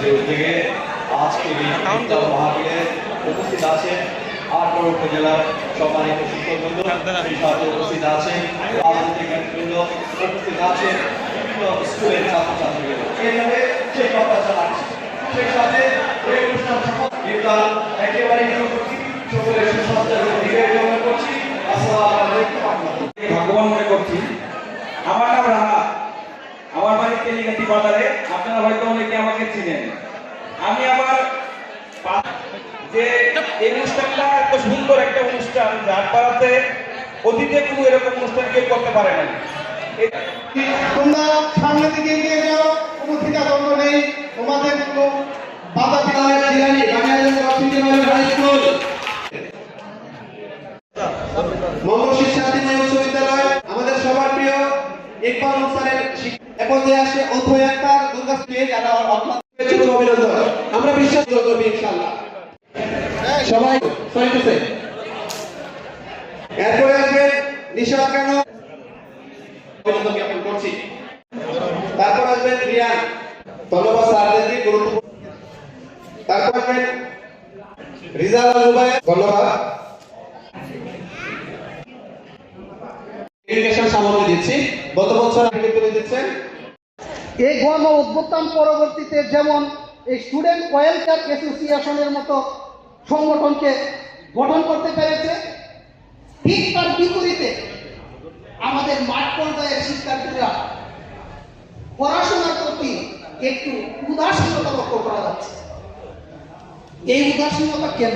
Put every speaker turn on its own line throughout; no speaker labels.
মসজিদের উদ্যোগে আজকের এই মাহফিলে উপস্থিত আছেন 8 উপজেলার সম্মানিত শিক্ষকবৃন্দ, সেই সাথে উপস্থিত আছেন রাজনৈতিক নেতৃবৃন্দ, উপস্থিত আছেন বিভিন্ন স্কুলের ছাত্রছাত্রীবৃন্দ। এইভাবে সেই কথা চালাচ্ছে। সেই সাথে এই অনুষ্ঠান ইফতার একেবারে সকলের সুস্বাস্থ্যের দিকে কামনা করছি। আসসালামু আলাইকুম ওয়া রাহমাতুল্লাহ।
ভগবান মনে করছি। আমার নাম রাহা, আমার বাড়ি তেলিগাতি বাজারে। আপনারা হয়তো অনেকে আমাকে চিনেন। আমি আবার যে এই অনুষ্ঠানটা এত সুন্দর একটা অনুষ্ঠান, যার পাড়াতে অতীতে কোনো এরকম অনুষ্ঠান কেউ করতে পারে না।
তোমরা সামনে দিকে এগিয়ে যাও, কোনো দ্বিধাদ্বন্দ্ব নেই। তোমাদের কোনো বাধা জিরানি বাংলাদেশ হাই স্কুল, মঙ্গল শান্তিময় উচ্চ বিদ্যালয়, আমাদের সবার প্রিয় ইকবাল হোসেনের এখন যে আসে অথয় একটা দুর্গা স্টেজ আর অভিনন্দন। আমরা বিশ্বাস করব ইনশাআল্লাহ। সবাই চলতেছে। এরপরে আসবে নিশাদ কানো, অভিনন্দন জ্ঞাপন করছি। তারপর আসবেন রিয়ান, ধন্যবাদ স্যারদেরকে গুরুত্বপূর্ণ। তারপর আসবেন রিজাল রুবাই, ধন্যবাদ। এডুকেশন সামগ্রী দিচ্ছি, গত বছর আগে তুলে দিচ্ছেন।
এই গণ অভ্যুত্থান পরবর্তীতে যেমন এই স্টুডেন্ট ওয়েলফেয়ার অ্যাসোসিয়েশনের মতো সংগঠনকে গঠন করতে পেরেছে, ঠিক তার বিপরীতে আমাদের মাঠ পর্যায়ের শিক্ষার্থীরা পড়াশোনার প্রতি একটু উদাসীনতা লক্ষ্য করা যাচ্ছে। এই উদাসীনতা কেন?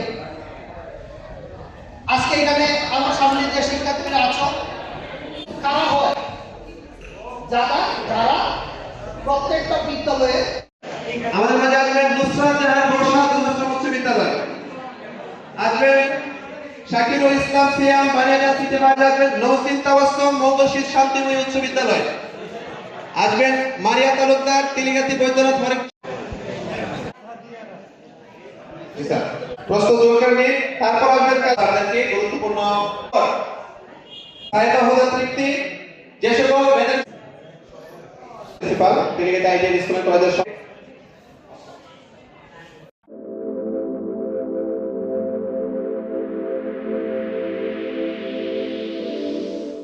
আজকে এখানে আমার সামনে যে শিক্ষার্থীরা আছো, কারা হয়? যারা প্রত্যেকটা বিদ্যালয়ে
আমাদের মাঝে আসবেন নুসরাত জাহান বর্ষা উচ্চ বিদ্যালয়, আসবেন শাকিরুল ইসলাম সিয়াম বানিয়ানা সিটি মাঝে, আসবেন নওসিন তাবাসসুম মঙ্গলশীর শান্তিময় উচ্চ বিদ্যালয়, আসবেন মারিয়া তালুকদার তেলিগাতি বৈদ্যনাথ হরে। জি স্যার, প্রস্তুত যোগকারী। তারপর আসবেন তাদেরকে গুরুত্বপূর্ণ সাহেবা হুদা তৃপ্তি, যে সকল প্রিন্সিপাল তেলিগাতি আইডিয়াল স্কুল কলেজের